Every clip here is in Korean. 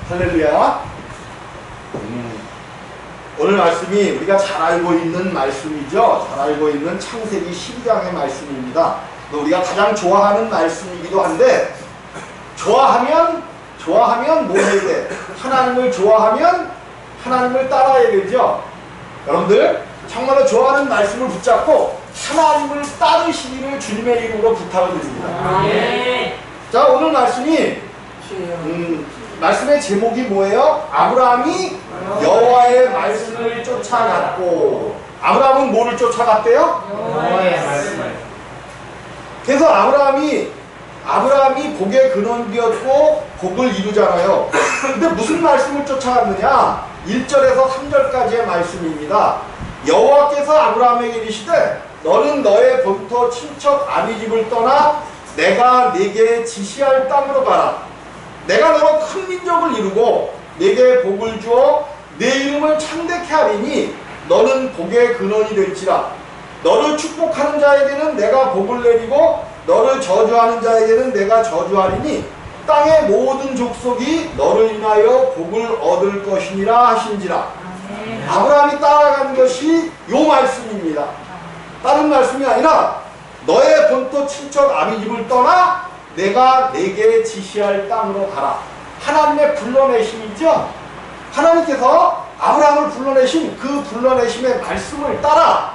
할렐루야. 오늘 말씀이 우리가 잘 알고 있는 말씀이죠. 잘 알고 있는 창세기 12장의 말씀입니다. 우리가 가장 좋아하는 말씀이기도 한데, 좋아하면 뭐 해야 돼? 하나님을 좋아하면 하나님을 따라야 되죠. 여러분들 정말로 좋아하는 말씀을 붙잡고 하나님을 따르시기를 주님의 이름으로 부탁을 드립니다. 자, 오늘 말씀이 말씀의 제목이 뭐예요? 아브라함이 여호와의 말씀을 쫓아갔고. 아브라함은 뭐를 쫓아갔대요? 여호와의 말씀을. 그래서 아브라함이 복의 근원이었고 복을 이루잖아요. 근데 무슨 말씀을 쫓아갔느냐? 1절에서 3절까지의 말씀입니다. 여호와께서 아브라함에게 이르시되 너는 너의 본토 친척 아비 집을 떠나 내가 네게 지시할 땅으로 가라. 내가 너로 큰 민족을 이루고 네게 복을 주어 내 이름을 창대케 하리니 너는 복의 근원이 될지라. 너를 축복하는 자에게는 내가 복을 내리고 너를 저주하는 자에게는 내가 저주하리니 땅의 모든 족속이 너를 인하여 복을 얻을 것이니라 하신지라. 아브라함이 따라간 것이 요 말씀입니다. 다른 말씀이 아니라 너의 본토 친척 아비 집을 떠나 내가 네게 지시할 땅으로 가라. 하나님의 불러내심이죠. 하나님께서 아브라함을 불러내신 그 불러내심의 말씀을 따라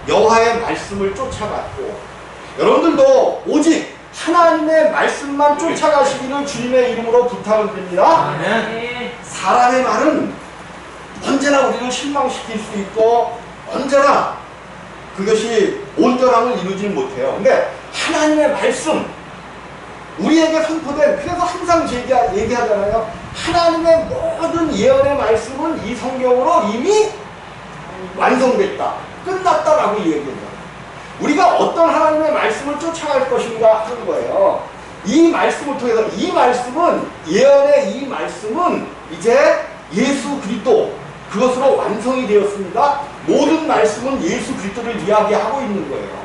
여호와의 말씀을 쫓아갔고, 여러분들도 오직 하나님의 말씀만 쫓아가시기를 주님의 이름으로 부탁을 드립니다. 사람의 말은 언제나 우리를 실망시킬 수 있고 언제나 그것이 온전함을 이루지 못해요. 근데 하나님의 말씀, 우리에게 선포된, 그래서 항상 얘기하잖아요. 하나님의 모든 예언의 말씀은 이 성경으로 이미 완성됐다, 끝났다라고 얘기해요. 우리가 어떤 하나님의 말씀을 쫓아갈 것인가 하는 거예요. 이 말씀을 통해서, 이 말씀은, 예언의 이 말씀은 이제 예수 그리스도, 그것으로 완성이 되었습니다. 모든 말씀은 예수 그리스도를 이야기하고 있는 거예요.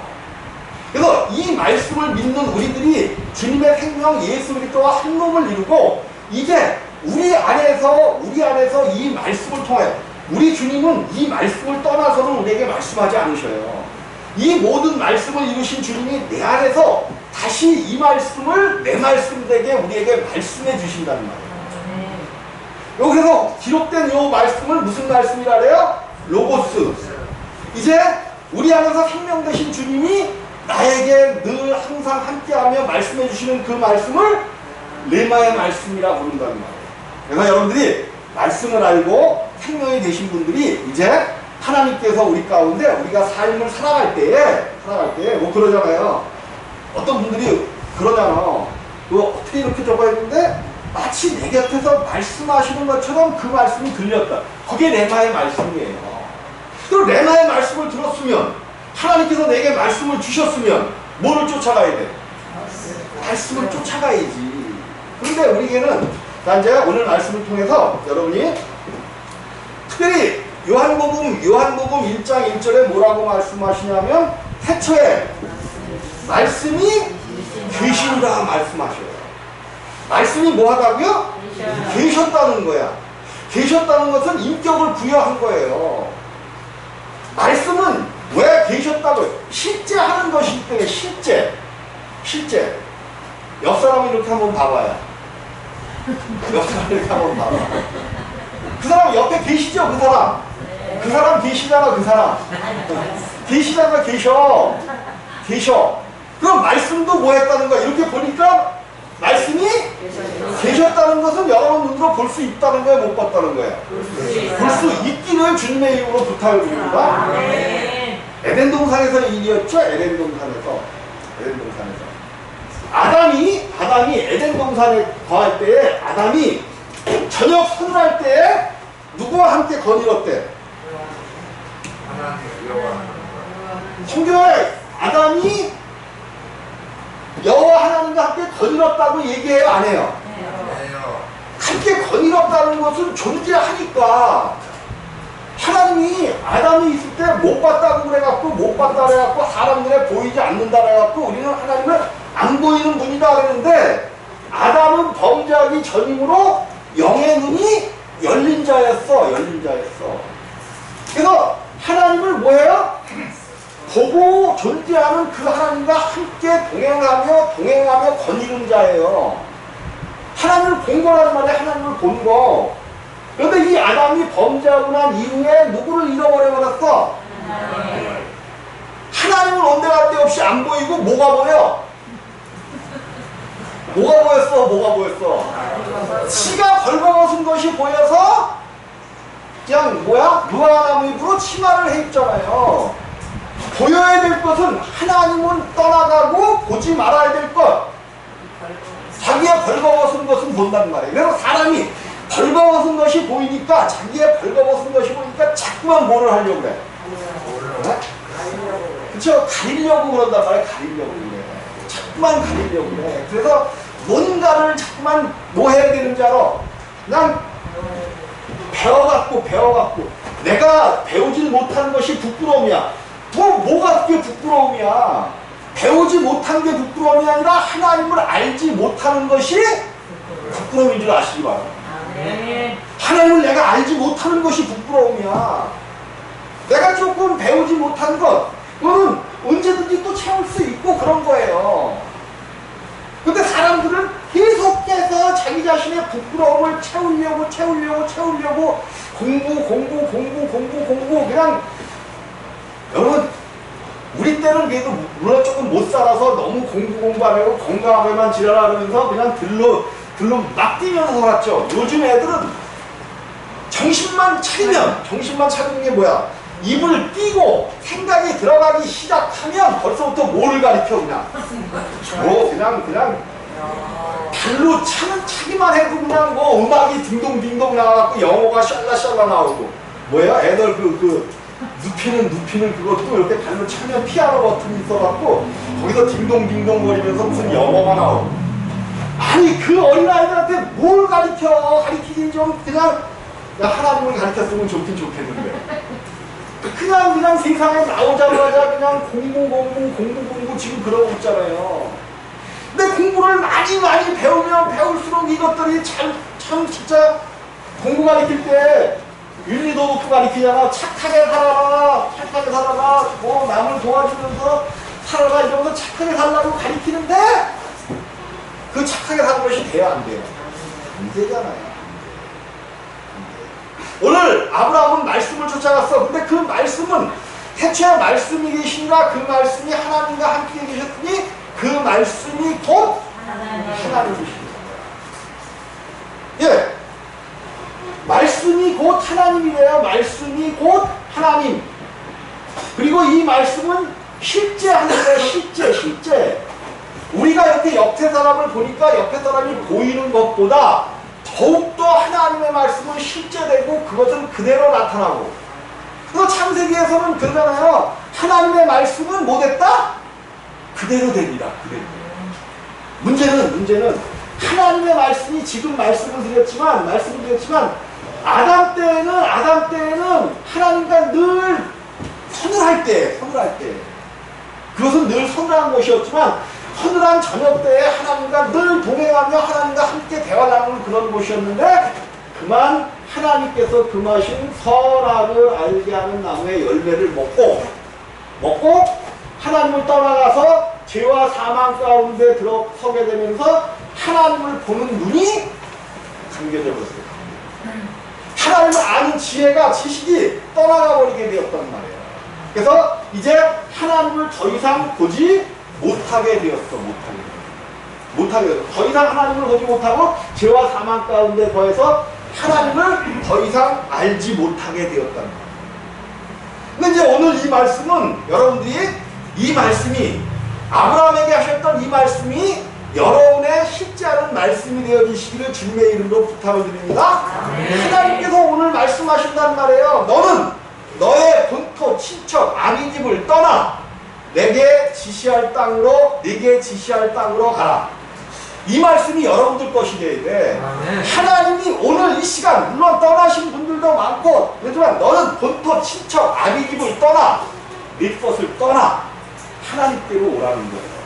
그래서 이 말씀을 믿는 우리들이 주님의 생명 예수 그리스도와 한 몸을 이루고, 이제 우리 안에서 이 말씀을 통해, 우리 주님은 이 말씀을 떠나서는 우리에게 말씀하지 않으셔요. 이 모든 말씀을 이루신 주님이 내 안에서 다시 이 말씀을 내 말씀 되게 우리에게 말씀해 주신다는 말이에요. 여기서 기록된 이 말씀을 무슨 말씀이라 그래요? 로고스. 이제 우리 안에서 생명 되신 주님이 나에게 늘 항상 함께하며 말씀해 주시는 그 말씀을 레마의 말씀이라 부른다는 말이에요. 그래서 여러분들이 말씀을 알고 생명이 되신 분들이 이제 하나님께서 우리 가운데 우리가 삶을 살아갈 때에 뭐 그러잖아요. 어떤 분들이 그러잖아. 어떻게 이렇게 적어야 되는데 마치 내 곁에서 말씀하시는 것처럼 그 말씀이 들렸다. 그게 레마의 말씀이에요. 그럼 레마의 말씀을 들었으면, 하나님께서 내게 말씀을 주셨으면 뭐를 쫓아가야 돼? 말씀을 쫓아가야지. 그런데 우리에게는, 자, 이제 오늘 말씀을 통해서 여러분이 특별히 요한복음 1장 1절에 뭐라고 말씀하시냐면, 태초에 말씀이 계시니라 말씀하셔요. 말씀이 뭐 하다고요? 계셨다는 거야. 계셨다는 것은 인격을 부여한 거예요. 말씀은 왜 계셨다고요? 실제 하는 것이기 때문에. 실제 옆 사람을 이렇게 한번 봐봐요. 옆 사람을 이렇게 한번 봐봐. 그 사람 옆에 계시죠? 그 사람 계시잖아. 그 사람 계시잖아. 계셔. 그럼 말씀도 뭐 했다는 거야? 이렇게 보니까 말씀이 계셨다는 것은 여러분 눈으로 볼 수 있다는 거야, 못 봤다는 거야? 볼 수 있기를 주님의 이름으로 부탁을 드립니다. 에덴 동산에서 일이었죠. 에덴 동산에서 아담이 에덴 동산에 거할 때에, 아담이 저녁 선을 때에 누구와 함께 거닐었대? 성경에 아담이 여호와 하나님과 함께 거닐었다고 얘기해요, 안 해요? 함께 거닐었다는 것은 존재하니까. 하나님이 아담이 있을 때 못 봤다고 그래갖고 사람 눈에 보이지 않는다 그래갖고 우리는 하나님을 안 보이는 분이다 그랬는데, 아담은 범죄하기 전이므로 영의 눈이 열린 자였어. 열린 자였어. 그래서 하나님을 뭐예요? 보고 존재하는 그 하나님과 함께 동행하며 거니는 자예요. 하나님을 본 거라는 말이야. 하나님을 본 거. 그런데 이 아담이 범죄하고 난 이후에 누구를 잃어버려버렸어? 하나님을 온데간데 없이 안 보이고 뭐가 보여? 뭐가 보였어? 뭐가 보였어? 치가 벌거벗은 것이 보여서 그냥 뭐야? 무화과나무 잎으로 치마를 해 입잖아요. 보여야 될 것은 하나님은 떠나가고 보지 말아야 될 것. 자기의 벌거벗은 것은 본단 말이에요. 그래서 사람이 벌거벗은 것이 보이니까, 자기의 벌거벗은 것이 보이니까 자꾸만 뭐를 하려고 그래? 네? 그쵸? 가리려고 그런단 말이에요. 가리려고 그래. 자꾸만 가리려고 그래. 그래서 뭔가를 자꾸만 뭐 해야 되는지 알아? 그냥 배워갖고 내가 배우질 못한 것이 부끄러움이야. 뭐가 그게 부끄러움이야? 배우지 못한 게 부끄러움이 아니라 하나님을 알지 못하는 것이 부끄러움인 줄 아시기 바랍니다. 하나님을 내가 알지 못하는 것이 부끄러움이야. 내가 조금 배우지 못한 것, 그거는 언제든지 또 채울 수 있고 그런 거예요. 근데 사람들은 계속해서 자기 자신의 부끄러움을 채우려고 공부 그냥. 여러분, 우리 때는 그래도 물론 조금 못 살아서 너무 공부 안 하고 건강하게만 지내라면서 그냥 들로 막 뛰면서 살았죠. 요즘 애들은 정신만 차리는 게 뭐야? 입을 띄고 생각이 들어가기 시작하면 벌써부터 뭐를 가리켜 그냥. 그냥 발로 차기만 해도 그냥 뭐 음악이 딩동딩동 나와갖고 영어가 샬라샬라 나오고. 뭐야? 애들 눕히는 그것도 이렇게 발로 차면 피아노 버튼이 있어갖고 거기서 딩동딩동 거리면서 무슨 영어가 나오고. 아니 그 어린아이들한테 뭘 가리키긴 좀 그냥 하나님을 가르쳤으면 좋긴 좋겠는데 그냥 세상에 나오자마자 그냥 공부 지금 그러고 있잖아요. 근데 공부를 많이 배우면 배울수록 이것들이 참 진짜 공부 가르칠 때 윤리도덕도 가르치잖아. 착하게 살아라 뭐 남을 도와주면서 살아라 이러면서 착하게 살라고 가르치는데 그 착하게 사는 것이 돼야 안 돼요? 안 되잖아요. 오늘 아브라함은 말씀을 쫓아갔어. 근데 그 말씀은 태초에 말씀이 계시니라 그 말씀이 하나님과 함께 계셨으니 그 말씀이 곧 하나님이십니다. 예, 말씀이 곧 하나님이래요. 말씀이 곧 하나님. 그리고 이 말씀은 실제 하는 거예요. 실제. 우리가 이렇게 옆에 사람을 보니까 옆에 사람이 보이는 것보다 더욱더 하나님의 말씀은 실제되고 그것은 그대로 나타나고. 그래서 창세기에서는 그러잖아요. 하나님의 말씀은 못했다? 그대로 됩니다. 그대로. 문제는 하나님의 말씀이 지금 말씀을 드렸지만 아담 때에는 하나님과 늘 서늘할 때 그것은 늘 서늘한 것이었지만 서늘한 저녁 때에 하나님과 늘 동행하며 하나님과 함께 대화 나누는 그런 곳이었는데 그만 하나님께서 금하신 선악을 알게 하는 나무의 열매를 먹고 하나님을 떠나가서 죄와 사망 가운데 들어서게 되면서 하나님을 보는 눈이 감겨져 버렸어요. 하나님을 아는 지식이 떠나가 버리게 되었단 말이에요. 그래서 이제 하나님을 더 이상 보지 못하게 되었어. 더 이상 하나님을 보지 못하고 죄와 사망 가운데 더해서 하나님을 더 이상 알지 못하게 되었단 말이에요. 근데 이제 오늘 이 말씀은 여러분들이 이 말씀이 아브라함에게 하셨던 이 말씀이 여러분의 실제하는 말씀이 되어지시기를 주님의 이름으로 부탁을 드립니다. 하나님께서 오늘 말씀하신단 말이에요. 너는 너의 본토, 친척, 아비 집을 떠나 내게 지시할 땅으로 가라. 이 말씀이 여러분들 것이 돼야 돼. 하나님이 오늘 이 시간 물론 떠나신 분들도 많고 그렇지만 너는 본토, 친척, 아비 집을 떠나 네 것을 떠나 하나님께로 오라는 거예요.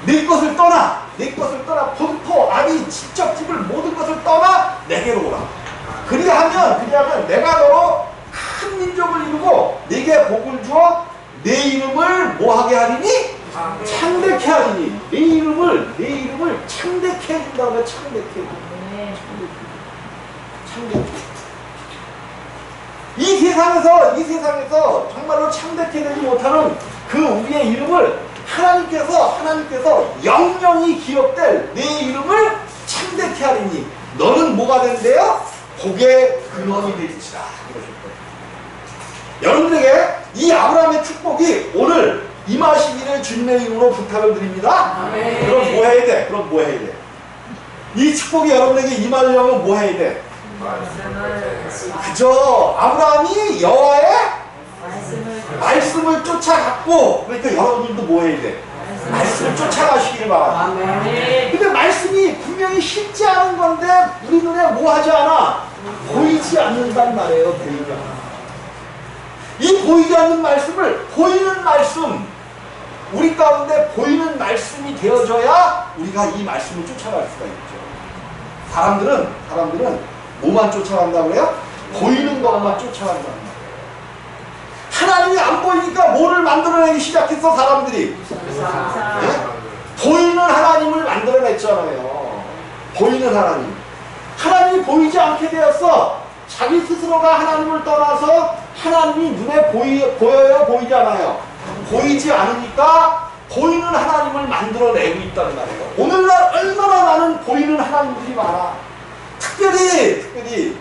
네 것을 떠나 본토, 아비, 친척, 집을 모든 것을 떠나 내가 너로 큰 민족을 이루고 네게 복을 주어 내 이름을 뭐하게 하리니? 창대케 하리니. 내 이름을 창대케 해준다는 거야. 창대케. 이 세상에서 정말로 창대케 되지 못하는 그 우리의 이름을 하나님께서 영영이 기억될 내 이름을 창대케 하리니 너는 뭐가 된대요? 복의 근원이 되리지라. 여러분들에게 이 아브라함의 축복이 오늘 임하시기를 주님의 이름으로 부탁을 드립니다. 그럼 뭐 해야 돼? 이 축복이 여러분에게 임하려면 뭐 해야 돼? 그죠? 아브라함이 여호와의 말씀을 쫓아갔고, 그러니까 여러분들도 뭐 해야 돼? 말씀을 쫓아가시기를 바랍니다. 근데 말씀이 분명히 쉽지 않은 건데 우리 눈에 뭐 하지 않아? 보이지 않는단 말이에요. 보이지 않아. 이 보이지 않는 말씀을 보이는 말씀, 우리 가운데 보이는 말씀이 되어져야 우리가 이 말씀을 쫓아갈 수가 있죠. 사람들은 뭐만 쫓아간다고 그래요? 보이는 것만 쫓아간다는 거예요. 하나님이 안 보이니까 뭐를 만들어내기 시작했어, 사람들이? 네? 보이는 하나님을 만들어냈잖아요. 보이는 하나님. 하나님이 보이지 않게 되었어. 자기 스스로가 하나님을 떠나서 하나님이 눈에 보여요? 보이지 않아요? 보이지 않으니까 보이는 하나님을 만들어내고 있다는 말이에요. 오늘날 얼마나 많은 보이는 하나님들이 많아. 특별히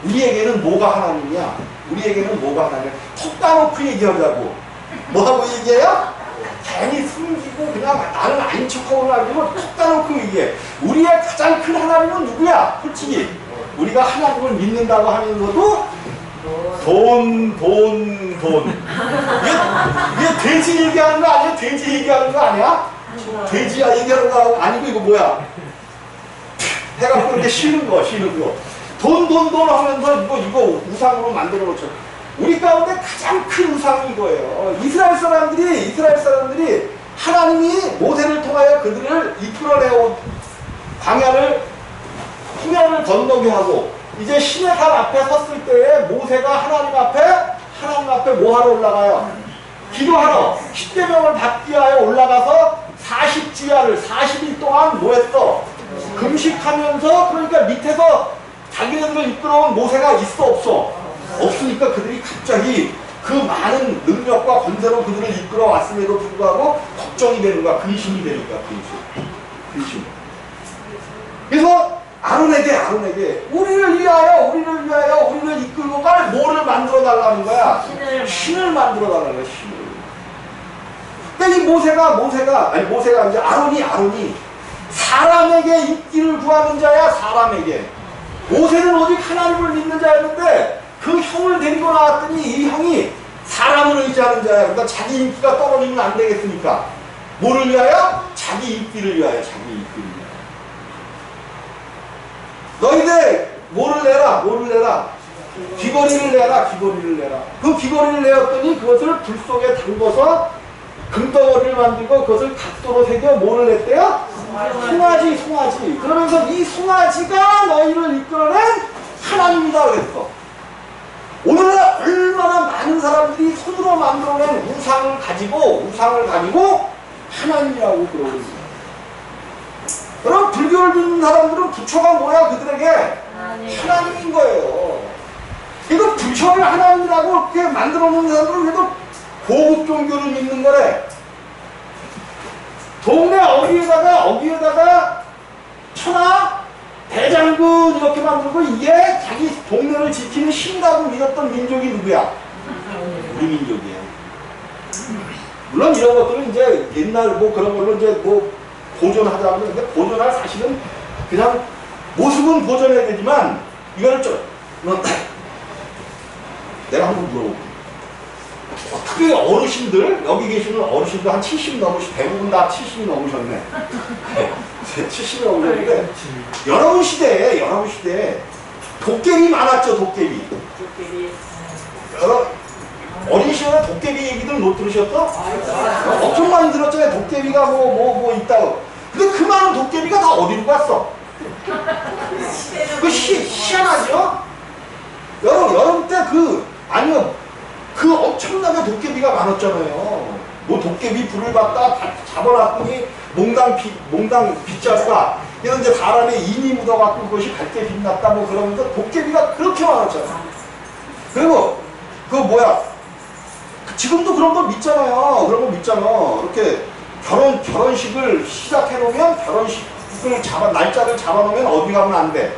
우리에게는 뭐가 하나님이야? 톡 까놓고 얘기하자고. 뭐하고 얘기해요? 괜히 숨기고 그냥 나는 아닌 척하고 나가지고 톡 까놓고 얘기해. 우리의 가장 큰 하나님은 누구야? 솔직히 우리가 하나님을 믿는다고 하면서도 돈. 이게 돼지 얘기하는 거 아니야? 돼지 얘기하는 거 아니야? 돼지 얘기하는 거 아니고 이거 뭐야? 해갖고 이렇게 쉬는 거. 돈 하면서 이거 우상으로 만들어 놓죠. 우리 가운데 가장 큰 우상이 이거예요. 이스라엘 사람들이 하나님이 모세를 통하여 그들을 이끌어내어 광야를 홍해를 건너게 하고 이제 시내산 앞에 섰을 때에 모세가 하나님 앞에 뭐하러 올라가요? 기도하러 십계명을 받기 위하여 올라가서 40일 동안 뭐 했어? 금식하면서. 그러니까 밑에서 자기네들을 이끌어온 모세가 있어 없어? 없으니까 그들이 갑자기 그 많은 능력과 권세로 그들을 이끌어 왔음에도 불구하고 걱정이 되는 거야. 근심이 되니까. 근심. 그래서 아론에게 우리를 위하여 우리를 이끌고 갈 뭐를 만들어 달라는 거야? 신을 만들어 달라는 거야. 신을. 그러니까 이 모세가 이제 아론이 사람에게 인기를 구하는 자야. 사람에게. 모세는 오직 하나님을 믿는 자였는데 그 형을 데리고 나왔더니 이 형이 사람을 의지하는 자야. 그러니까 자기 인기가 떨어지면 안 되겠으니까 뭐를 위하여? 자기 인기를 위하여. 너희들 뭐를 내라? 귀걸이를 내라. 그 귀걸이를 내었더니 그것을 불 속에 담궈서 금덩어리를 만들고 그것을 각도로 새겨 뭐를 냈대요? 송아지. 그러면서 이 송아지가 너희를 이끌어낸 하나님이다 그랬어. 오늘날 얼마나 많은 사람들이 손으로 만들어낸 우상을 가지고 하나님이라고 그러고 있어요. 그럼 불교를 믿는 사람들은 부처가 뭐야? 그들에게 하나님인 거예요. 그래도 부처를 하나님이라고 이렇게 만들어 놓은 사람들은 그래도 고급 종교를 믿는 거래. 동네 어귀에다가 천하 대장군 이렇게 만들고 이게 자기 동네를 지키는 신이라고 믿었던 민족이 누구야? 우리 민족이야. 물론 이런 것들은 이제 옛날 뭐 그런 걸로 이제 뭐 보존하자고 하는데 보존할 사실은 그냥 모습은 보존해야 되지만 이거를 내가 한번 물어볼게. 특히 어르신들, 여기 계시는 어르신들 한 70 넘으시, 대부분 다 70이 넘으셨네. 70이 넘으셨는데, 여러분 시대에 도깨비 많았죠, 도깨비. 어린 시절에 도깨비 얘기들 못 들으셨어? 엄청 많이 들었잖아요. 도깨비가 뭐 있다고. 근데 그 많은 도깨비가 다 어디로 갔어? 그 희한하죠? 여름 때 아니요, 엄청나게 도깨비가 많았잖아요. 뭐 도깨비 불을 받다 잡아놨더니 몽당 빗자루가, 그래서 이제 사람의 인이 묻어갖고 그것이 밝게 빛났다 뭐 그러면서 도깨비가 그렇게 많았잖아요. 그리고 지금도 그런 거 믿잖아요. 그런 거 믿잖아. 이렇게 결혼식을 시작해놓으면 결혼식을 날짜를 잡아놓으면 어디 가면 안 돼?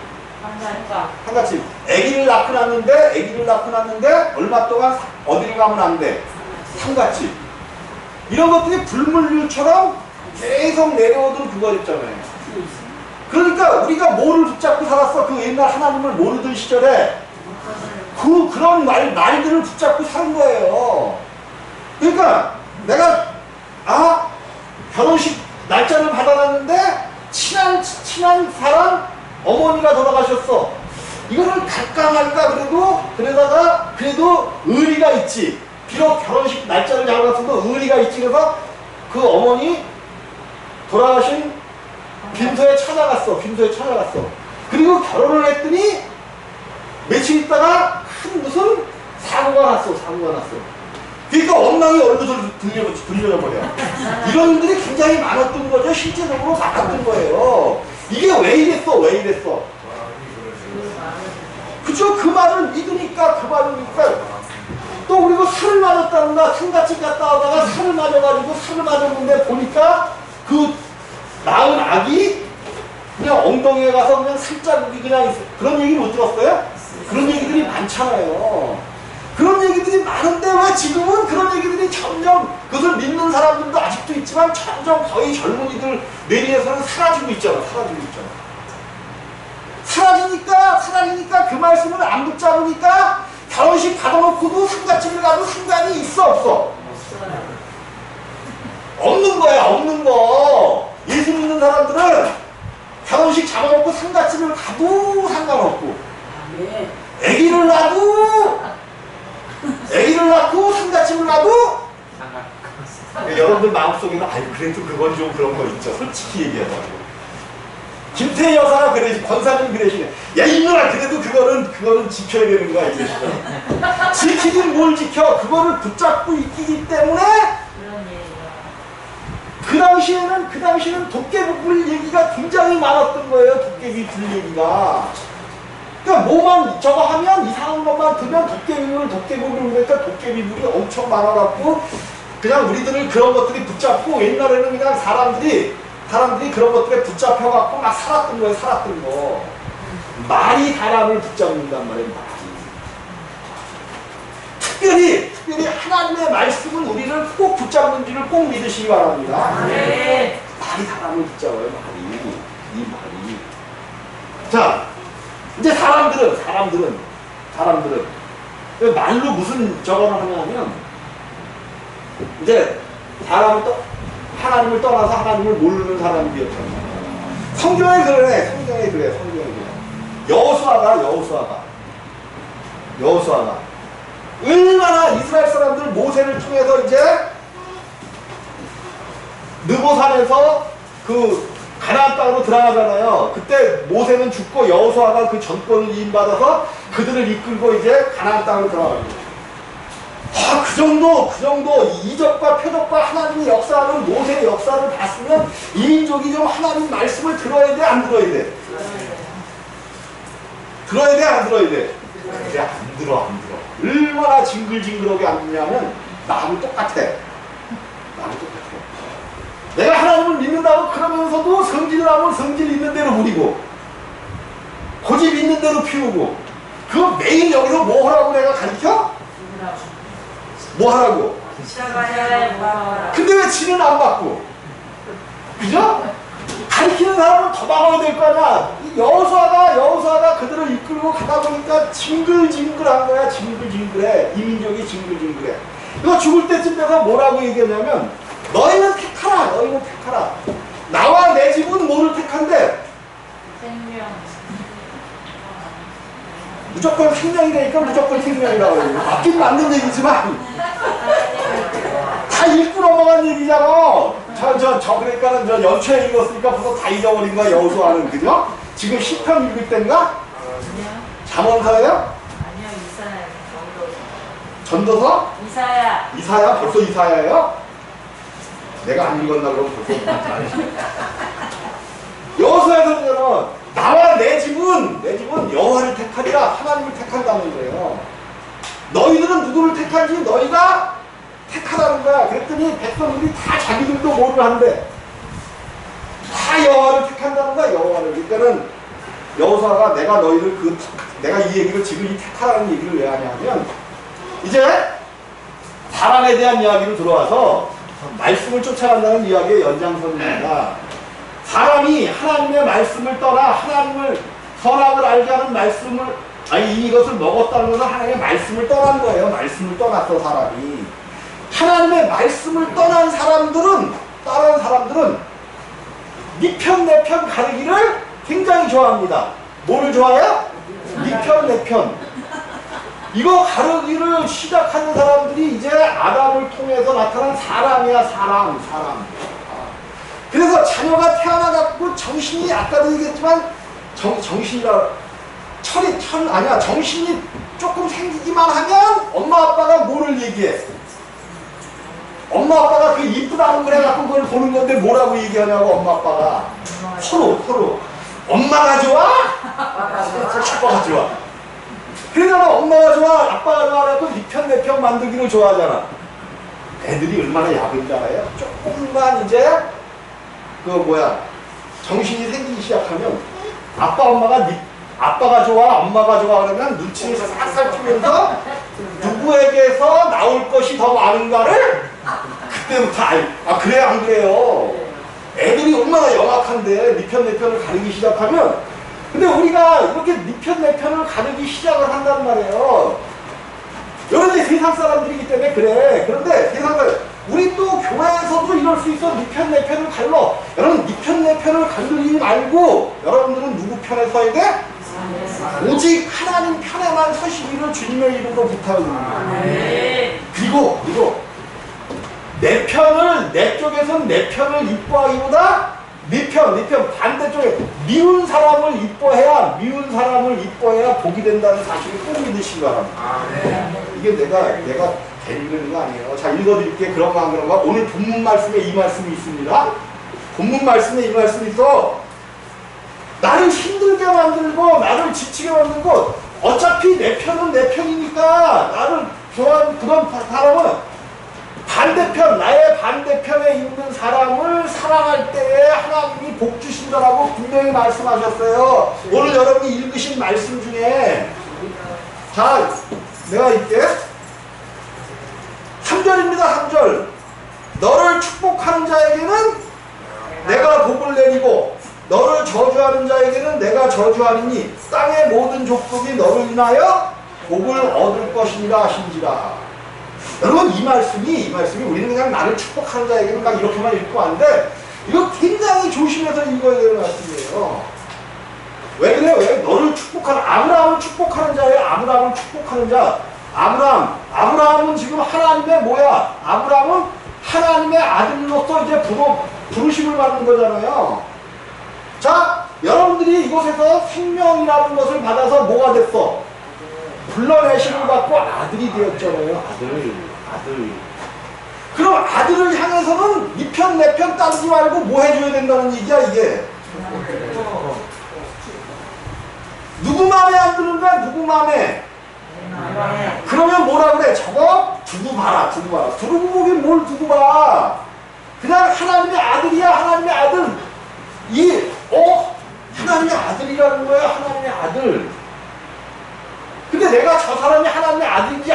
한가지. 아기를 낳고 났는데 얼마 동안 어디를 가면 안 돼? 상갓집. 이런 것들이 불물류처럼 계속 내려오던 그거였잖아요. 그러니까 우리가 뭐를 붙잡고 살았어? 그 옛날 하나님을 모르던 시절에 그런 말들을 붙잡고 사는 거예요. 그러니까 내가 결혼식 날짜를 받아놨는데 친한 사람 어머니가 돌아가셨어. 이거를 갈까 말까 그래도 의리가 있지. 비록 결혼식 날짜를 잡았어도 의리가 있지. 그래서 그 어머니 돌아가신 빈소에 찾아갔어. 그리고 결혼을 했더니 며칠 있다가 큰 무슨 사고가 났어. 그러니까 엉망이 얼굴을 들려버려. 이런 일들이 굉장히 많았던 거죠. 실제적으로 많았던 거예요. 이게 왜 이랬어? 그죠? 그 말을 믿으니까, 또 그리고 살을 맞았다는가, 상갓집 갔다 오다가 살을 맞았는데 보니까 그 낳은 아기 그냥 엉덩이에 가서 그냥 살자국이 그냥 있어. 그런 얘기 못 들었어요? 그런 얘기들이 많잖아요. 그런 얘기들이 많은데 왜 지금은 그런 얘기들이 점점, 그것을 믿는 사람들도 아직도 있지만 점점 거의 젊은이들 뇌리에서는 사라지고 있잖아. 사라지니까 그 말씀을 안 붙잡으니까 결혼식 받아놓고도 상갓집을 가도 상관이 있어 없어? 없는 거. 예수 믿는 사람들은 결혼식 잡아놓고 상갓집을 가도 상관없고, 아기를 낳고 상갓집을 가도 여러분들 마음속에는 그래도 그건 좀 그런 거 있죠. 솔직히 얘기하자고. 김태희 여사가 그러시, 권사님 그러시네. 야, 이놈아, 그래도 그거는 지켜야 되는 거야, 이러시죠. 지키긴 뭘 지켜? 그거를 붙잡고 있기 때문에, 그 당시에는 도깨비 불 얘기가 굉장히 많았던 거예요. 도깨비 불 얘기가. 그러니까 뭐만 저거 하면, 이상한 것만 들면 도깨비 불 그러니까 도깨비 불이 엄청 많아갖고, 그냥 우리들을 그런 것들이 붙잡고, 옛날에는 그냥 사람들이 그런 것들에 붙잡혀갖고 막 살았던 거. 말이 사람을 붙잡는단 말이에요, 말이. 특별히 하나님의 말씀은 우리를 꼭 붙잡는지를 꼭 믿으시기 바랍니다. 말이 사람을 붙잡아요, 이 말이. 자, 이제 사람들은 말로 무슨 저거를 하냐면, 이제 하나님을 떠나서 하나님을 모르는 사람들이었잖아요. 성경에 그래. 여호수아가 얼마나 이스라엘 사람들 모세를 통해서 이제 느보산에서 그 가나안 땅으로 들어가잖아요. 그때 모세는 죽고 여호수아가 그 전권을 이임받아서 그들을 이끌고 이제 가나안 땅으로 들어가요. 그 정도 이적과 표적과 하나님의 역사하는 모세의 역사를 봤으면 이 민족이 좀 하나님 말씀을 들어야 돼, 안 들어야 돼? 들어야 돼, 안 들어야 돼? 그래, 안 들어. 얼마나 징글징글하게 안 듣냐면 나하고 똑같아. 내가 하나님을 믿는다고 그러면서도 성질을 하면 성질 있는 대로 부리고 고집 있는 대로 피우고, 그거 매일 여기서 뭐 하라고 내가 가르쳐? 뭐 하라고? 근데 왜 지는 안 받고? 그죠? 가르치는 사람은 더 막아야 될 거 아니야. 여호수아가 그들을 이끌고 가다 보니까 징글징글한 거야. 징글징글해. 이 민족이 징글징글해. 이거 죽을 때쯤 돼서 뭐라고 얘기하냐면, 너희는 택하라. 나와 내 집은 뭐를 택한대? 생명. 무조건 생명이라니까 무조건 생명이라고 해요. 맞긴 맞는 얘기지만 다 읽고 넘어간 얘기잖아. 그러니까는 연초에 읽었으니까 벌써 다 잊어버린 거야, 여호수아는. 그죠? 지금 시편 읽을 땐가? 잠언서예요? 전도서? 이사야. 이사야? 벌써 이사야예요? 내가 안 읽었나 그러면 벌써 여호수아에서 보면 나와 내 집은 여호와를 택하리라 하나님을 택한다는 거예요. 너희들은 누구를 택한지 너희가 택하라는 거야. 그랬더니 백성들이 다 자기들도 뭐를 한대. 다 여호와를 택한다는 거야. 여호와를. 그러니까는 여호수아가 내가 너희를 내가 이 얘기를 지금 이 택하라는 얘기를 왜 하냐면 이제 사람에 대한 이야기로 들어와서 말씀을 쫓아간다는 이야기의 연장선입니다. 사람이 하나님의 말씀을 떠나 하나님을 선악을 알게 하는 말씀을 이것을 먹었다는 것은 하나님의 말씀을 떠난 거예요. 말씀을 떠났어 사람이. 하나님의 말씀을 떠난 사람들은 다른 사람들은 네 편 내 편 가르기를 굉장히 좋아합니다. 뭐를 좋아해요? 네 편 내 편. 이거 가르기를 시작하는 사람들이 이제 아담을 통해서 나타난 사람이야. 사람. 그래서 자녀가 태어나갖고 정신이 아까도 얘기했지만 정신이라 정신이 조금 생기기만 하면 엄마 아빠가 뭐를 얘기해? 엄마 아빠가 그 이쁘다는 걸 해갖고 그걸 보는 건데 뭐라고 얘기하냐고 엄마 아빠가 서로 엄마가 좋아? 아빠가 좋아. 그러잖아. 엄마가 좋아 아빠가 좋아라고 네 편 내 편 만들기를 좋아하잖아. 애들이 얼마나 야근인지 알아요? 조금만 이제 정신이 생기기 시작하면 아빠가 좋아 엄마가 좋아 그러면 눈치를 싹 살피면서 누구에게서 나올 것이 더 많은가를 그때부터 그래 안 그래요? 애들이 얼마나 영악한데 네 편 내 편을 가르기 시작하면 근데 우리가 이렇게 네 편 내 편을 가르기 시작을 한단 말이에요. 여러 개 세상 사람들이기 때문에 그래. 그런데 세상 사람 우리 또 교회에서도 이럴 수 있어. 네 편 내 편을 갈러. 여러분 네 편 내 편을 가르지 말고 여러분들은 누구 편에 서야 돼? 오직 하나님 편에만 서시기를 주님의 이름으로 부탁드립니다. 그리고 내 편을 내 쪽에서는 내 편을 이뻐하기보다 네 편 반대쪽에 미운 사람을 이뻐해야 복이 된다는 사실을 꼭 믿으시기 바랍니다. 이게 내가 대리는 거 아니에요. 자, 읽어드릴게. 그런가 안 그런가? 오늘 본문 말씀에 이 말씀이 있습니다. 본문 말씀에 이 말씀이 있어. 나를 힘들게 만들고 나를 지치게 만들고 어차피 내 편은 내 편이니까 나를 좋아하는 그런 사람은 나의 반대편에 있는 사람을 사랑할 때에 하나님이 복 주신다라고 분명히 말씀하셨어요. 오늘 여러분이 읽으신 말씀 중에 자, 내가 읽게 3절입니다. 3절. 너를 축복하는 자에게는 내가 복을 내리고 너를 저주하는 자에게는 내가 저주하리니 땅의 모든 족속이 너를 인하여 복을 얻을 것이니라 하신지라. 여러분 이 말씀이 우리는 그냥 나를 축복하는 자에게는 막 이렇게만 읽고 왔는데 이거 굉장히 조심해서 읽어야 되는 말씀이에요. 왜 그래요? 왜? 너를 축복하는 아브라함을 축복하는 자예요. 아브라함을 축복하는 자. 아브라함은 지금 하나님의 뭐야? 아브라함은 하나님의 아들로서 이제 부르심을 받는 거잖아요. 자, 여러분들이 이곳에서 생명이라는 것을 받아서 뭐가 됐어? 불러내심을 받고 아들이 되었잖아요. 아들. 그럼 아들을 향해서는 네 편 내 편 따르지 말고 뭐 해줘야 된다는 얘기야 이게. 누구 마음에 안 드는 거야? 누구 마음에? 그러면 뭐라 그래? 저거 두고 봐라. 두고 보긴 뭘 두고 봐. 그냥 하나님의 아들이야. 하나님의 아들. 하나님의 아들이라는 거야. 하나님의 아들. 근데 내가 저 사람이 하나님의 아들인지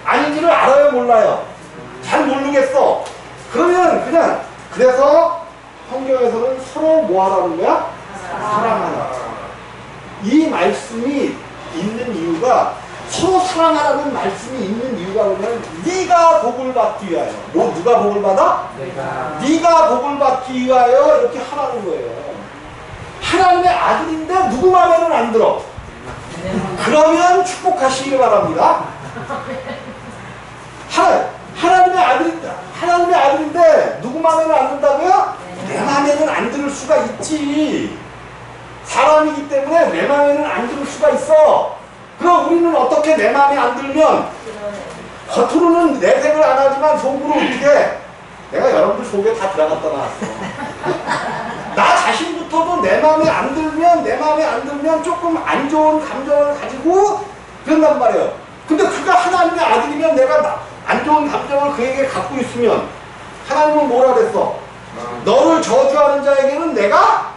아닌지를 알아요? 몰라요? 잘 모르겠어. 그러면 그래서 성경에서는 서로 뭐 하라는 거야? 사랑하라. 이 말씀이 있는 이유가 서로 사랑하라는 말씀이 있는 이유가 뭐냐면 네가 복을 받기 위하여. 누가 복을 받아? 네가 복을 받기 위하여 이렇게 하라는 거예요. 하나님의 아들인데 누구 마음에는 안 들어. 그러면 축복하시기 바랍니다. 하나님의 아들인데 누구 마음에는 안 든다고요? 내 마음에는 안 들을 수가 있지. 사람이기 때문에 내 마음에는 안 들을 수가 있어. 그럼 우리는 어떻게 내 마음에 안 들면 겉으로는 내색을 안 하지만 속으로 어떻게 내가 여러분들 속에 다 들어갔다 나왔어. 나 자신부터도 내 마음에 안 들면 조금 안 좋은 감정을 가지고 그런단 말이에요. 근데 그가 하나님의 아들이면 내가 안 좋은 감정을 그에게 갖고 있으면 하나님은 뭐라 그랬어? 너를 저주하는 자에게는 내가?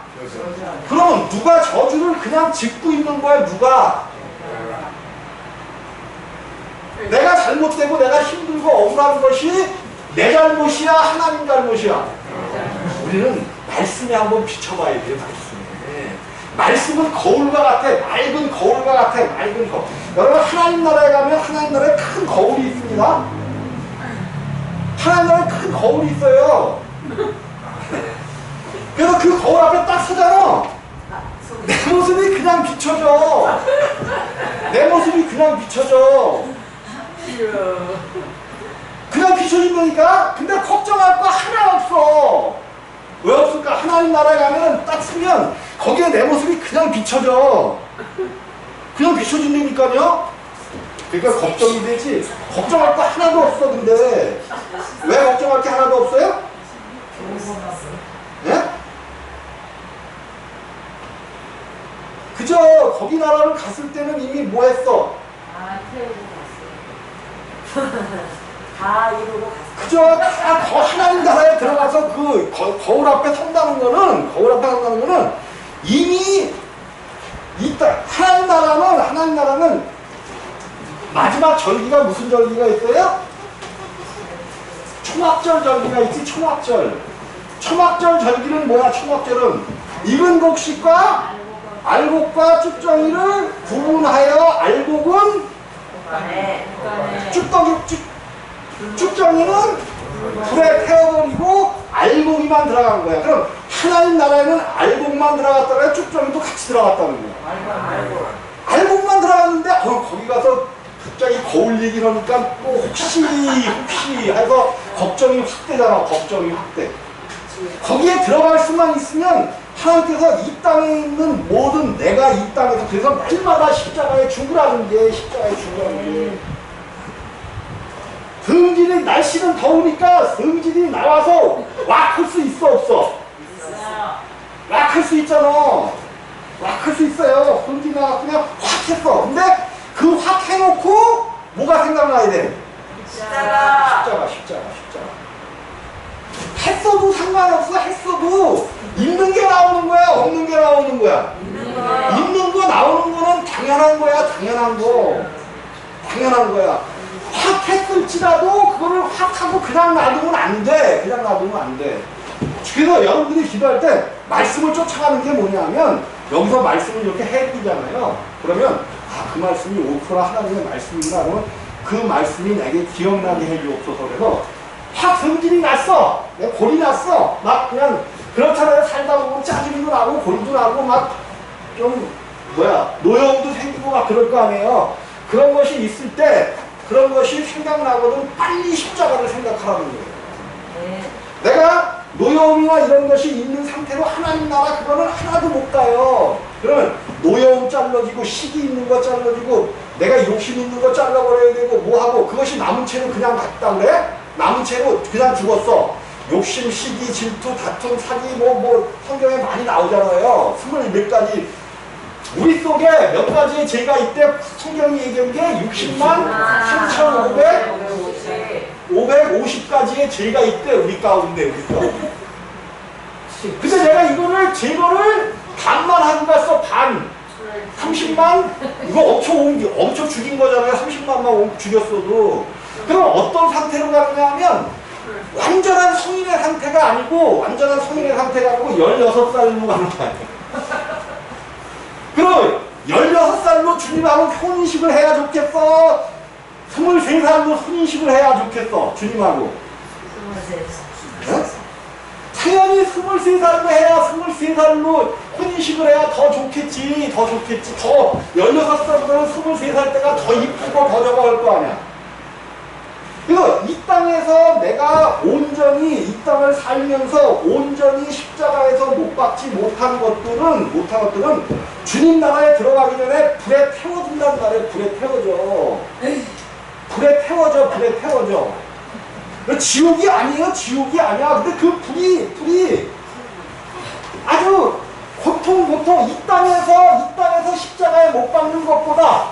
그럼 누가 저주를 그냥 짓고 있는 거야? 누가? 내가 잘못되고 내가 힘들고 억울한 것이 내 잘못이야? 하나님 잘못이야? 우리는 말씀에 한번 비춰봐야 돼요. 말씀은 거울과 같아. 맑은 거울과 같아. 맑은 거울. 여러분 하나님 나라에 가면 하나님 나라에 큰 거울이 있습니다. 하나님 나라에 큰 거울이 있어요. 그래서 그 거울 앞에 딱 서잖아. 내 모습이 그냥 비춰져. 내 모습이 그냥 비춰져. 그냥 비춰진다니까? 근데 걱정할 거 하나 없어. 왜 없을까? 하나님 나라에 가면 딱 쓰면 거기에 내 모습이 그냥 비춰져. 그냥 비춰진다니까요? 그러니까 걱정이 되지. 걱정할 거 하나도 없어. 근데 왜 걱정할 게 하나도 없어요? 예? 그저 거기 나라를 갔을 때는 이미 뭐 했어? 태우고 갔어요. 다 이루고 갔어요. 그저 다 하나님 나라에 들어가서 그 거울 앞에 선다는 거는 이미 있다. 하나님 나라는 마지막 절기가 무슨 절기가 있어요? 초막절 절기가 있지. 초막절 절기는 뭐야? 초막절은 익은 곡식과 알곡과 쭉정이를 구분하여 알곡은 쭉정이는 불에 태워버리고 알곡이만 들어간 거야. 그럼 하나님 나라에는 알곡만 들어갔다가 쭉정이도 같이 들어갔다는 거야. 알곡만 들어갔는데 거기 가서 갑자기 거울 얘기를 하니까 또 혹시 해서 걱정이 확 되잖아. 걱정이 확 돼. 거기에 들어갈 수만 있으면 하나님께서 이 땅에 있는 모든 내가 이 땅에서 그래서 날마다 십자가에 죽으라는 게 성질이 날씨는 더우니까 성질이 나와서 왁 할 수 있어 없어? 왁 할 수 있잖아. 왁 할 수 있어요. 성질이 나와서 그냥 확 했어. 근데 그 확 해놓고 뭐가 생각나야 돼? 십자가. 했어도 상관없어. 했어도 있는 게 나오는 거야? 없는 게 나오는 거야? 있는 거 나오는 거는 당연한 거야. 당연한 거야. 확 했을지라도 그거를 확 하고 그냥 놔두면 안 돼. 그래서 여러분들이 기도할 때 말씀을 쫓아가는 게 뭐냐면 여기서 말씀을 이렇게 해주잖아요. 그러면 그 말씀이 옳구나 하나님의 말씀이구나. 그러면 그 말씀이 내게 기억나게 해주옵소서. 그래서 확 성질이 났어. 골이 났어. 막 그냥 그렇잖아요. 살다 보면 짜증도 나고 골도 나고 막 좀 노여움도 생기고 막 그럴 거 아니에요. 그런 것이 있을 때 그런 것이 생각나거든 빨리 십자가를 생각하라는 거예요. 내가 노여움이나 이런 것이 있는 상태로 하나님 나라 그거는 하나도 못 가요. 그러면 노여움 잘라지고 시기 있는 거 잘라지고 내가 욕심 있는 거 잘라버려야 되고 뭐하고 그것이 남은 채로 그냥 갔다 그래? 남은 채로 그냥 죽었어. 욕심, 시기, 질투, 다툼, 사기 뭐 성경에 많이 나오잖아요. 20몇 가지. 우리 속에 몇 가지의 죄가 있대. 성경이 얘기한 게 60만 3,550가지의 죄가 있대. 우리 가운데. 근데 내가 이거를 제거를 반만 하고 갔어. 반. 30만? 이거 엄청 죽인 거잖아요. 30만만 죽였어도. 그럼 어떤 상태로 가느냐 하면 완전한 성인의 상태가 아니고 16살로 가는 거예요. 그럼 16살로 주님하고 혼인식을 해야 좋겠어? 23살로 혼인식을 해야 좋겠어? 주님하고. 당연히 23살로 해야 23살로 혼인식을 해야 더 좋겠지. 더 16살보다는 23살 때가 더 이쁘고 더 저거 할 거 아니야. 그래서 이 땅에서 내가 온전히 이 땅을 살면서 온전히 십자가에서 못 박지 못한 것들은 주님 나라에 들어가기 전에 불에 태워준단 말이에요. 불에 태워줘. 불에 태워줘. 불에 태워줘. 지옥이 아니에요. 지옥이 아니야. 근데 그 불이 아주 고통 이 땅에서 십자가에 못 박는 것보다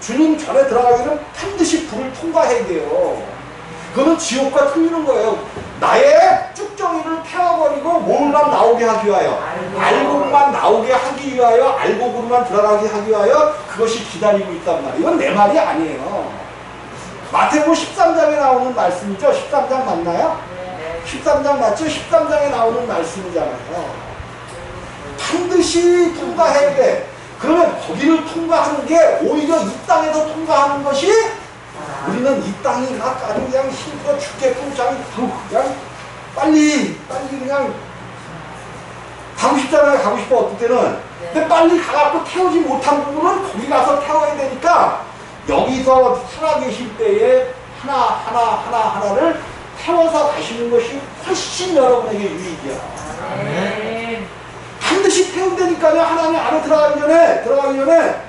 주님 전에 들어가기는 반드시 불을 통과해야 돼요. 그거는 지옥과 틀리는 거예요. 나의 쭉정이를 태워버리고 뭘만 나오게 하기 위하여, 알곡만 나오게 하기 위하여, 알곡으로만 들어가게 하기 위하여 그것이 기다리고 있단 말이에요. 이건 내 말이 아니에요. 마태복음 13장에 나오는 말씀이죠. 13장 맞나요? 13장 맞죠? 13장에 나오는 말씀이잖아요. 반드시 통과해야 돼. 그러면 거기를 통과하는 게 오히려 이 땅에서 통과하는 것이 우리는 이 땅이 아주 그냥 힘들어 죽겠고 그냥 빨리 그냥 가고 싶잖아요. 가고 싶어 어떨 때는. 근데 빨리 가갖고 태우지 못한 부분은 거기 가서 태워야 되니까 여기서 살아계실 때에 하나를 태워서 가시는 것이 훨씬 여러분에게 유익이야. 반드시 태운다니까요. 하나님 안에 들어가기 전에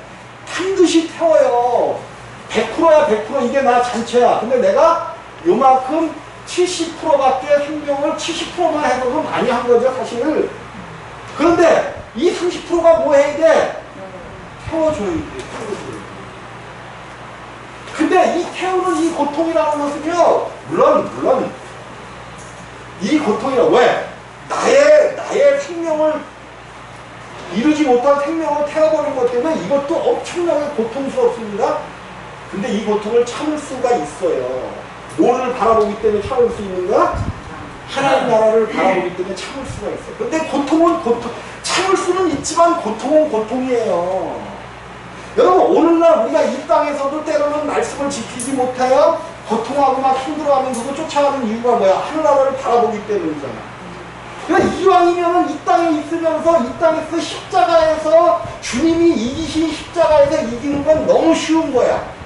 반드시 태워요. 100%야 100%. 이게 나 전체야. 근데 내가 요만큼 70%밖에 생명을 70%만 해도 많이 한 거죠 사실. 그런데 이 30%가 뭐 해야 돼? 태워줘야 돼. 근데 이 태우는 이 고통이라는 것은요, 물론 이 고통이라 왜? 나의 생명을 이루지 못한 생명을 태워버린 것 때문에 이것도 엄청나게 고통스럽습니다. 근데 이 고통을 참을 수가 있어요. 뭐를 바라보기 때문에 참을 수 있는가? 하나님 나라를 바라보기 때문에 참을 수가 있어요. 근데 고통은 참을 수는 있지만 고통은 고통이에요. 여러분 오늘날 우리가 이 땅에서도 때로는 말씀을 지키지 못해요. 고통하고 막 힘들어하면서도 쫓아가는 이유가 뭐야? 하늘나라를 바라보기 때문이잖아. 그러니까 이왕이면은 이 땅에 있으면서 이 땅에서 십자가에서 주님이 이기신 십자가에서 이기는 건 너무 쉬운 거야.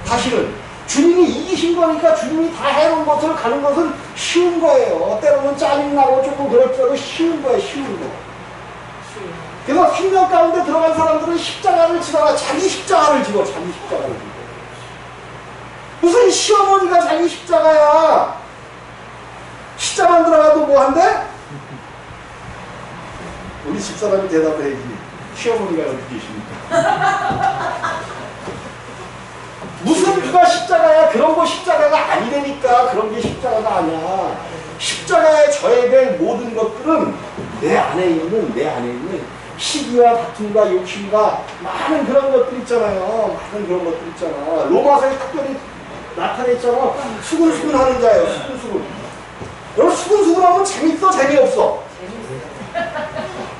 사실은 주님이 이기신 거니까 주님이 다 해놓은 것을 가는 것은 쉬운 거예요. 때로는 짜증나고 조금 그럴지라도 쉬운 거야. 쉬운 거. 그래서 생명 가운데 들어간 사람들은 십자가를 지다가 자기 십자가를 지고 무슨 시어머니가 자기 십자가야. 십자가만 들어가도 뭐 한대? 우리 집사람이 대답해야지. 시어머니가 어디 계십니까? 무슨 누가 십자가야? 그런 거 십자가가 아니라니까. 그런 게 십자가가 아니야. 십자가에 져야 될 모든 것들은 내 안에 있는 시기와 다툼과 욕심과 많은 그런 것들 있잖아요. 로마서에 특별히 나타냈잖아. 수근수근 하는 자예요. 여러분 수근수근하면 재밌어? 재미없어?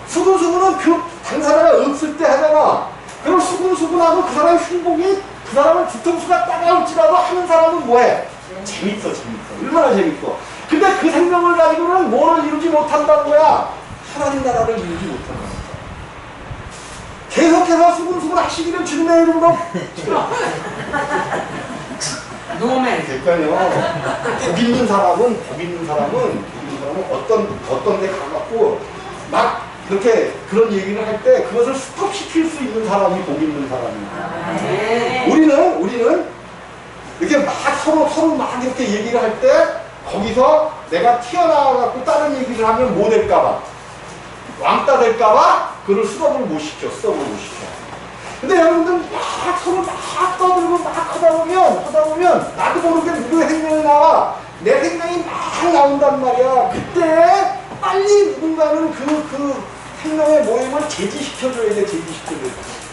수근수근은 그 당사자가 없을 때 하잖아. 그럼 수근수근하고 그 사람의 흉복이 그 사람은 뒤통수가 따가울지라도 하는 사람은 뭐해? 재밌어. 얼마나 재밌어. 근데 그 생명을 가지고는 뭐를 이루지 못한다는 거야? 하나님 나라를 이루지 못한다. 계속해서 수근수근 하시기를 주님의 이름으로 노맨. 그러니까요. 복 있는 사람은 어떤 데 가갖고 막 이렇게 그런 얘기를 할 때 그것을 스톱시킬 수 있는 사람이 복 있는 사람이에요. 우리는 이렇게 막 서로 막 이렇게 얘기를 할 때 거기서 내가 튀어나와갖고 다른 얘기를 하면 뭐 될까봐, 왕따 될까봐 그걸 스톱을 못 시켜. 근데 여러분들 막 서로 막 떠들고 막 하다 보면 나도 모르게 누구의 생명이 나와. 내 생명이 막 나온단 말이야. 그때 빨리 누군가는 그 생명의 모임을 제지시켜줘야 돼.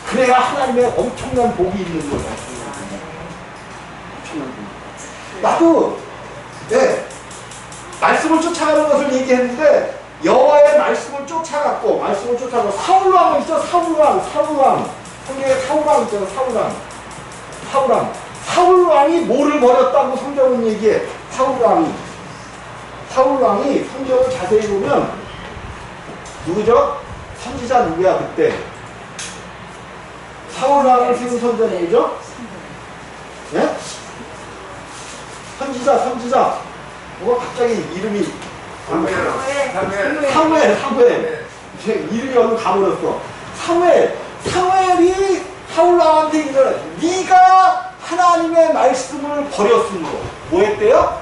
그래야 하나님의 엄청난 복이 있는 거야. 엄청난 복. 나도 말씀을 쫓아가는 것을 얘기했는데 여호와의 말씀을 쫓아가고 사울왕 있죠. 사울왕 성경에 사울왕 있잖아. 사울왕이 뭐를 버렸다고 성경은 얘기해. 사울왕이 성경을 자세히 보면 누구죠? 선지자 누구야 그때? 사울왕을 세운 선지자 누구죠? 네? 선지자. 뭐가 갑자기 이름이 사무엘. 이제 이름이 얼른 가버렸어. 사무엘이 사울왕한테 이르되 네가 하나님의 말씀을 버렸으므로 뭐 했대요?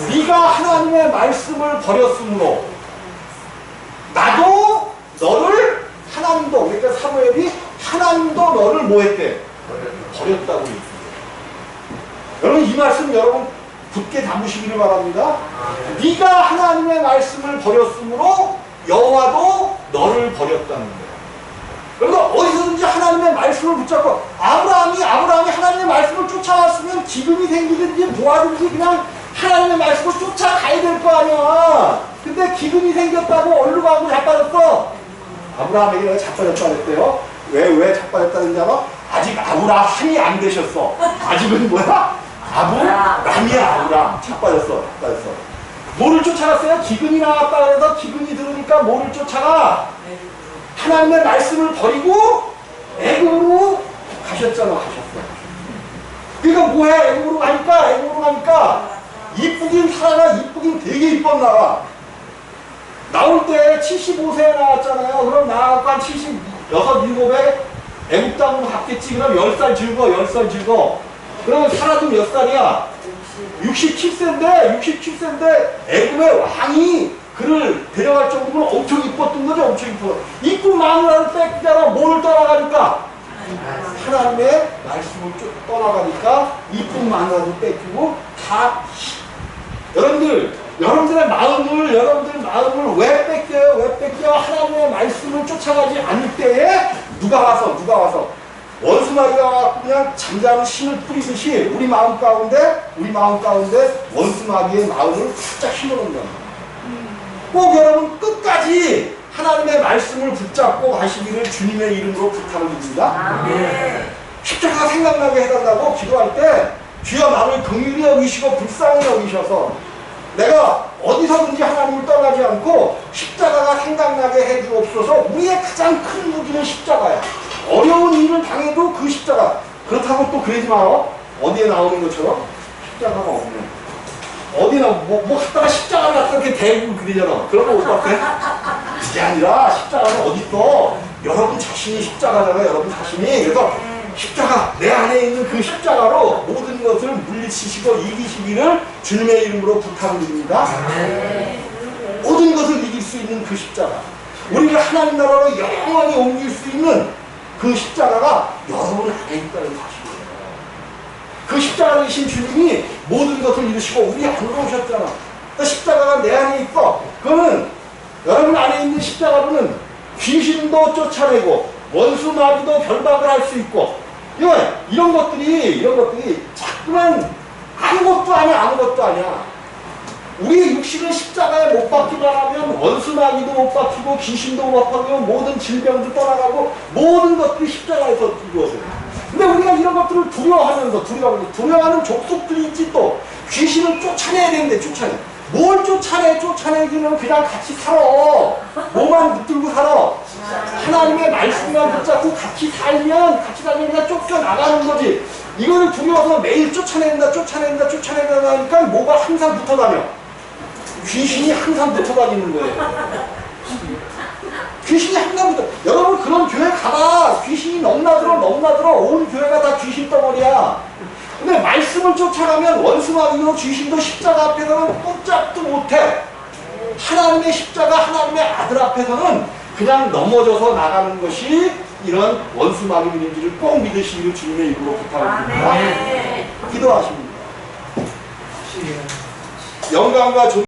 네가 하나님의 말씀을 버렸으므로 나도 너를 하나님도 그러니까 사무엘이 하나님도 너를 뭐 했대? 버렸다고 했습니다. 여러분 이 말씀 여러분 굳게 담으시기를 바랍니다. 네가 하나님의 말씀을 버렸으므로 여호와도 너를 버렸다는 거예요. 그러니까 어디서든지 하나님의 말씀을 붙잡고 아브라함이 하나님의 말씀을 쫓아왔으면 기근이 생기든지 뭐하든지 그냥 하나님의 말씀을 쫓아가야 될 거 아니야. 근데 기근이 생겼다고 얼룩하고 자빠졌어. 아브라함에게 내가 자빠졌다 그랬대요. 왜 자빠졌다는지 알아? 아직 아브라함이 안 되셨어. 아직은 뭐야? 아브라함이야. 아브라함. 자빠졌어. 뭐를 쫓아갔어요? 기근이 나왔다 그래서 기근이 들으니까 뭐를 쫓아가? 하나님의 말씀을 버리고 애굽으로 가셨잖아. 그러니까 뭐해? 애굽으로 가니까 이쁘긴 살아가. 이쁘긴 되게 이뻤나. 나올 때 75세에 나왔잖아요. 그럼 나와서 한 76, 7에 애굽 땅으로 갔겠지. 그럼 10살 즐거. 그러면 살아도 몇 살이야? 67세인데 애굽의 왕이 그를 데려갈 정도로 엄청 이뻤던 거죠. 엄청 이뻐. 이쁜 마누라를 뺏기잖아. 뭐를 떠나가니까? 하나님의 말씀을 떠나가니까 이쁜 마누라도 뺏기고 다 여러분들의 마음을 왜 뺏겨요? 하나님의 말씀을 쫓아가지 않을 때에 누가 와서 원수마귀가 그냥 잠자는 신을 뿌리듯이 우리 마음 가운데 원수마귀의 마음을 살짝 심어놓는 겁니다. 꼭 여러분 끝까지 하나님의 말씀을 붙잡고 가시기를 주님의 이름으로 부탁을 드립니다. 십자가 생각나게 해달라고 기도할 때 주여 나를 긍휼히 여기시고 불쌍히 여기셔서 내가 어디서든지 하나님을 떠나지 않고 십자가가 생각나게 해주옵소서. 우리의 가장 큰 무기는 십자가야. 어려운 일을 당해도 그 십자가. 그렇다고 또 그러지 마라. 어디에 나오는 것처럼 십자가가 없네. 어디나 뭐 갖다가 십자가를 갖다 이렇게 대고 그러잖아. 그런 거 못 봤대? 그게 아니라 십자가는 어딨어? 여러분 자신이 십자가잖아요. 여러분 자신이. 그래서 십자가, 내 안에 있는 그 십자가로 모든 것을 물리치시고 이기시기를 주님의 이름으로 부탁드립니다. 모든 것을 이길 수 있는 그 십자가, 우리를 하나님 나라로 영원히 옮길 수 있는 그 십자가가 여러분 안에 있다는 사실이에요. 그 십자가를 이신 주님이 모든 것을 이루시고 우리 안으로 오셨잖아. 그 십자가가 내 안에 있어. 그러면 여러분 안에 있는 십자가로는 귀신도 쫓아내고 원수 마귀도 결박을 할 수 있고, 이런 것들이 자꾸만 아무것도 아니야. 우리의 육신을 십자가에 못 박기만 하면 원수 마귀도 못 박히고 귀신도 못 박히고 모든 질병도 떠나가고 모든 것들이 십자가에서 이루어져요. 근데 우리가 이런 것들을 두려워하는 족속들이 있지. 또 귀신을 쫓아내야 되는데 뭘 쫓아내기는 그냥 같이 살아. 뭐만 붙들고 살아. 하나님의 말씀만 붙잡고 같이 살면 그냥 쫓겨나가는 거지. 이거를 두려워서 매일 쫓아낸다 하니까 뭐가 항상 붙어다녀. 귀신이 항상 붙어다니는 거예요. 귀신이 항상 붙어. 여러분 그런 교회 가봐. 귀신이 넘나들어. 온 교회가 다 귀신 덩어리야. 근데 말씀을 쫓아가면 원수마귀도 귀신도 십자가 앞에서는 꼼짝도 못해. 하나님의 십자가, 하나님의 아들 앞에서는 그냥 넘어져서 나가는 것이 이런 원수마귀들인지를 꼭 믿으시기를 주님의 이름으로 부탁드립니다. 기도하십니다. 영광과 존